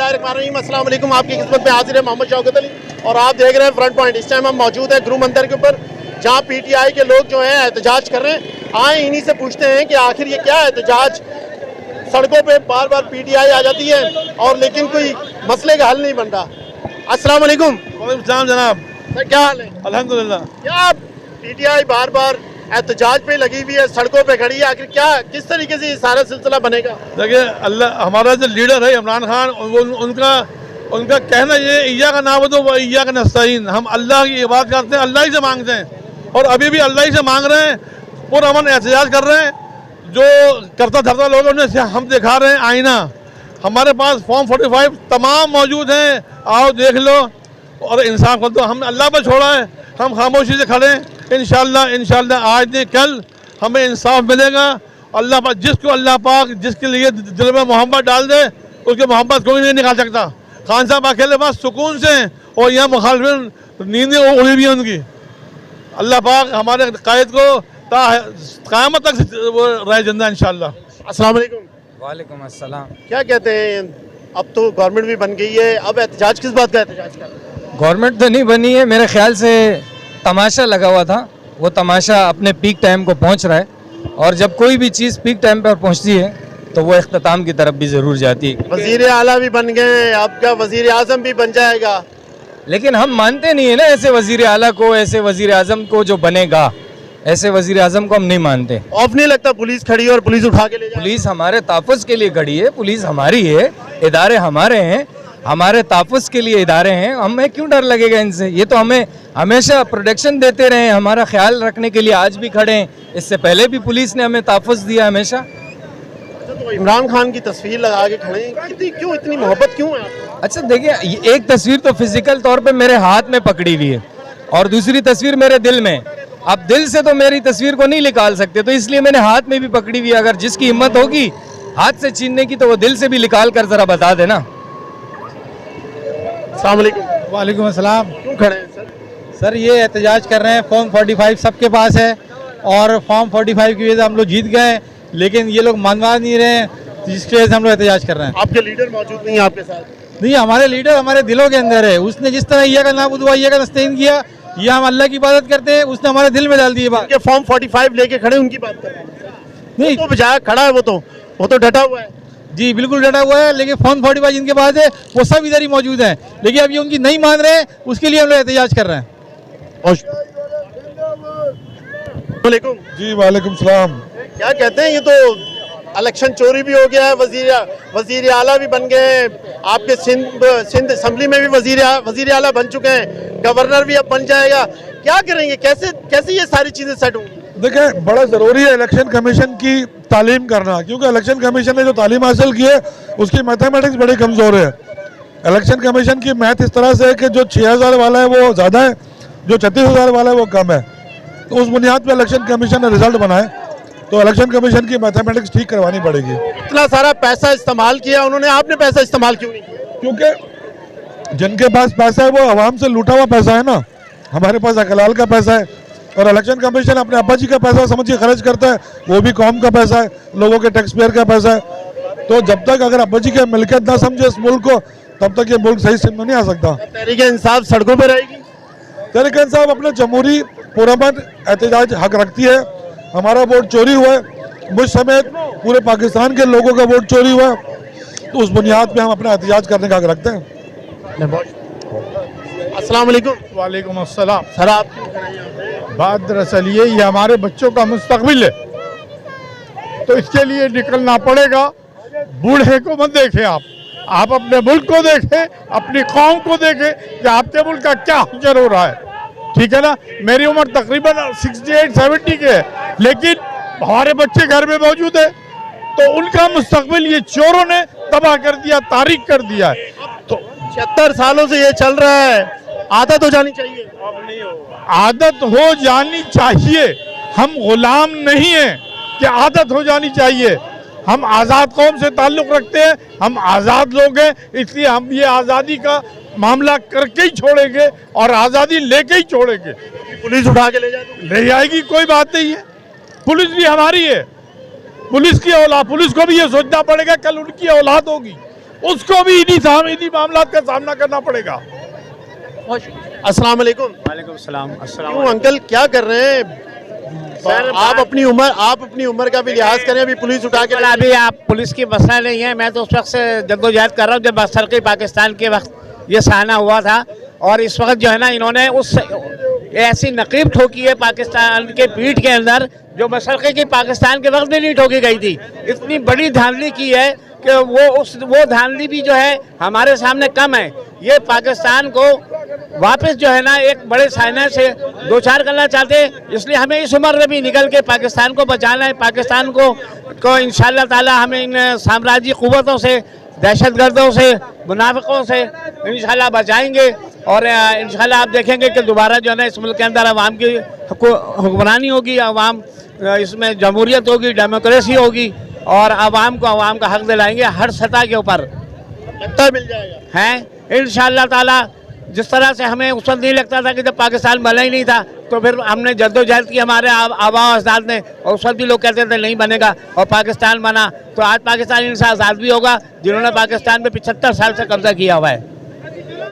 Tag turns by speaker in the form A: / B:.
A: बिस्मिल्लाहिर्रहमानिर्रहीम, अस्सलाम वालेकुम। आपकी खिदमत में हाजिर है मोहम्मद शौकत अली और आप देख रहे हैं फ्रंट पॉइंट। इस टाइम हम मौजूद हैं गुरु मंदिर के ऊपर, जहां पीटीआई के लोग जो हैं एहतजाज कर रहे हैं। आए इन्हीं से पूछते हैं कि आखिर ये क्या एहतजाज, सड़कों पे बार बार पीटीआई आ जाती है और लेकिन कोई मसले का हल नहीं बन रहा। अस्सलाम वालेकुम।
B: वालेकुम जनाब,
A: क्या हाल है?
B: अल्हम्दुलिल्लाह।
A: क्या पीटीआई बार बार एहतजाज पे लगी हुई है, सड़कों पे खड़ी है, आखिर क्या किस तरीके से ये सारा सिलसिला बनेगा?
B: देखिए, अल्लाह हमारा जो लीडर है इमरान खान, उनका कहना ये इय्या का नाम तो वो इय्या का नस्तईन, हम अल्लाह की इबादत करते हैं, अल्लाह ही से मांगते हैं और अभी भी अल्लाह ही से मांग रहे हैं। पुरअमन एहतजाज कर रहे हैं। जो करता धरता लोग उन्हें हम दिखा रहे हैं आईना। हमारे पास फॉर्म 45 तमाम मौजूद हैं, आओ देख लो और इंसाफ कर दो। हमने अल्लाह पर छोड़ा है, हम खामोशी से खड़े हैं। इंशाल्लाह आज नहीं कल हमें इंसाफ मिलेगा। अल्लाह पाक अल्लाह पाक जिसके लिए दिल में मोहब्बत डाल दे, उसके मोहब्बत कोई नहीं निकाल सकता। खान साहब अकेले पास सुकून से और यहाँ मुखालिफिन नींदें उड़ी भी हैं उनकी। अल्लाह पाक हमारे कायद को क़यामत तक वो रहे जिंदा इंशाल्लाह।
A: अस्सलाम वालेकुम।
C: वालेकुम अस्सलाम।
A: क्या कहते हैं, अब तो गवर्नमेंट भी बन गई है, अब एहतजाज किस बात का एहतजाज कर रहे हैं?
C: गवर्नमेंट तो नहीं बनी है, मेरे ख्याल से तमाशा लगा हुआ था, वो तमाशा अपने पीक टाइम को पहुंच रहा है और जब कोई भी चीज़ पीक टाइम पर पहुंचती है तो वो इख्तिताम की तरफ भी ज़रूर जाती है।
A: वज़ीर आला भी बन गए, अब क्या वज़ीर आज़म भी बन जाएगा?
C: लेकिन हम मानते नहीं है ना ऐसे वज़ीर आला को, ऐसे वज़ीर आज़म को जो बनेगा, ऐसे वज़ीर आज़म को हम नहीं मानते।
A: ऑफ नहीं लगता पुलिस खड़ी है और पुलिस उठा के ले जाए?
C: पुलिस हमारे तहफ़्फ़ुज़ के लिए खड़ी है, पुलिस हमारी है, इदारे हमारे हैं, हमारे तहफ़्फ़ुज़ के लिए इदारे हैं, हमें क्यों डर लगेगा इनसे? ये तो हमें हमेशा प्रोटेक्शन देते रहे, हमारा ख्याल रखने के लिए आज भी खड़े हैं। इससे पहले भी पुलिस ने हमें तहफ़्फ़ुज़ दिया हमेशा।
A: तो इमरान खान की तस्वीर लगा के खड़े हैं, क्यों इतनी मोहब्बत क्यों है?
C: अच्छा देखिए, एक तस्वीर तो फिजिकल तौर पे मेरे हाथ में पकड़ी हुई है और दूसरी तस्वीर मेरे दिल में। अब दिल से तो मेरी तस्वीर को नहीं निकाल सकते, तो इसलिए मैंने हाथ में भी पकड़ी हुई है। अगर जिसकी हिम्मत होगी हाथ से छीनने की तो वो दिल से भी निकाल कर जरा बता देना।
A: अस्सलाम वालेकुम।
D: वालेकुम अस्सलाम।
A: क्यों खड़े हैं सर?
D: सर ये एहतजाज कर रहे हैं, फॉर्म 45 सबके पास है और फॉर्म 45 की वजह से हम लोग जीत गए, लेकिन ये लोग मनवा नहीं रहे हैं, जिसकी वजह से हम लोग एहतजाज कर रहे हैं।
A: आपके लीडर मौजूद नहीं है आपके साथ?
D: नहीं, हमारे लीडर हमारे दिलों के अंदर है। उसने जिस तरह इय्या का नाबुद व इय्या का नस्तईन किया, ये हम अल्लाह की इबादत करते हैं, उसने हमारे दिल में डाल दी बात।
A: फॉर्म 45 लेके खड़े उनकी बात कर रहे हैं?
D: नहीं
A: तो बजाय खड़ा है, वो तो डटा हुआ है।
D: जी बिल्कुल डटा हुआ है, लेकिन फॉर्म 45 जिनके पास है वो सब इधर ही मौजूद हैं, लेकिन अब ये उनकी नहीं मान रहे हैं, उसके लिए हम लोग एहतजाज कर रहे हैं।
A: वालेकुम
B: जी वालेकुम सलाम।
A: क्या कहते हैं, ये तो इलेक्शन चोरी भी हो गया है, वजीर आला भी बन गए, आपके सिंध असेंबली में भी वजीर आला बन चुके हैं, गवर्नर भी अब बन जाएगा। क्या करेंगे, कैसे ये सारी चीजें सेट होंगी?
B: देखिए, बड़ा ज़रूरी है इलेक्शन कमीशन की तालीम करना, क्योंकि इलेक्शन कमीशन ने जो तालीम हासिल की है उसकी मैथमेटिक्स बड़ी कमज़ोर है। इलेक्शन कमीशन की मैथ इस तरह से है कि जो 6000 वाला है वो ज़्यादा है, जो 36000 वाला है वो कम है। तो उस बुनियाद पर इलेक्शन कमीशन ने रिजल्ट बनाए, तो इलेक्शन कमीशन की मैथमेटिक्स ठीक करवानी पड़ेगी।
A: इतना सारा पैसा इस्तेमाल किया उन्होंने, आपने पैसा इस्तेमाल क्यों नहीं किया?
B: क्योंकि जिनके पास पैसा है वो आवाम से लूटा हुआ पैसा है ना, हमारे पास अकलाल का पैसा है और इलेक्शन कमीशन अपने अब्बा जी का पैसा समझ के खर्च करता है, वो भी कौम का पैसा है, लोगों के टैक्स पेयर का पैसा है। तो जब तक अगर अब्बा जी की मिल्कियत ना समझे इस मुल्क को, तब तक ये मुल्क सही सिम में नहीं आ सकता।
A: तहरीक इंसाफ सड़कों पर रहेगी?
B: तहरीक इंसाफ अपने जमहूरी पुरअमन एहतजाज हक रखती है। हमारा वोट चोरी हुआ है, मुझ समेत पूरे पाकिस्तान के लोगों का वोट चोरी हुआ है, तो उस बुनियाद पे हम अपना एहतजाज करने का हक रखते हैं।
A: अस्सलाम वालेकुम।
D: वालेकुम अस्सलाम।
A: सर आप क्यों खड़े हैं यहाँ पे?
D: बात दरअसल ये हमारे बच्चों का मुस्तकबिल है, तो इसके लिए निकलना पड़ेगा। बूढ़े को मत देखें, आप अपने मुल्क को देखें, अपनी कौम को देखें कि आपके मुल्क का क्या हुजर हो रहा है। ठीक है ना, मेरी उम्र तकरीबन 68-70 के है, लेकिन हमारे बच्चे घर में मौजूद है, तो उनका मुस्तकबिल ये चोरों ने तबाह कर दिया, तारीख कर दिया है। तो
A: 76 सालों से ये चल रहा है, आदत हो जानी चाहिए।
D: आदत हो जानी चाहिए, हम गुलाम नहीं हैं कि आदत हो जानी चाहिए। हम आज़ाद कौम से ताल्लुक़ रखते हैं, हम आज़ाद लोग हैं, इसलिए हम ये आज़ादी का मामला करके ही छोड़ेंगे और आज़ादी लेके ही छोड़ेंगे।
A: पुलिस उठा के ले जाती,
D: ले जाएगी, कोई बात नहीं है, पुलिस भी हमारी है, पुलिस की औलाद, पुलिस को भी ये सोचना पड़ेगा कल उनकी औलाद होगी, उसको भी इन्हीं मामला का सामना करना पड़ेगा।
A: अस्सलाम वालेकुम।
E: वालेकुम सलाम। अस्सलाम
A: क्यों अंकल क्या कर रहे हैं? आप अपनी उम्र का भी लिहाज करें, अभी पुलिस उठा के
E: अभी आप पुलिस की मसला नहीं है, मैं तो उस वक्त से जद्दोजहद कर रहा हूँ जब बसरकी पाकिस्तान के वक्त ये साना हुआ था। और इस वक्त जो है ना इन्होंने उस ऐसी नकीब ठोकी है पाकिस्तान के पीठ के अंदर जो बसरकी की पाकिस्तान के वक्त में नहीं ठोकी गई थी। इतनी बड़ी धांधली की है कि वो धांधली भी जो है हमारे सामने कम है। ये पाकिस्तान को वापस जो है ना एक बड़े साइना से दो चार करना चाहते हैं, इसलिए हमें इस उम्र में भी निकल के पाकिस्तान को बचाना है। पाकिस्तान को इंशाअल्लाह ताला हमें इन साम्राज्य कुव्वतों से, दहशतगर्दों से, मुनाफिकों से इंशाअल्लाह बचाएंगे। और इंशाअल्लाह आप देखेंगे कि दोबारा जो है ना इस मुल्क के अंदर अवाम की हुक्मरानी होगी, अवाम इसमें जमहूरियत होगी, डेमोक्रेसी होगी और अवाम को अवाम का हक दिलाएंगे हर सतह के ऊपर।
A: लगता है मिल जाएगा
E: हैं इंशाअल्लाह ताला। जिस तरह से हमें उस वक्त नहीं लगता था कि जब पाकिस्तान बना ही नहीं था तो फिर हमने जद्दोजहद की हमारे आबा अजदाद ने, और उस वक्त भी लोग कहते थे नहीं बनेगा और पाकिस्तान बना। तो आज पाकिस्तान इनसे आज़ाद भी होगा जिन्होंने पाकिस्तान में 75 साल से कब्जा किया हुआ है।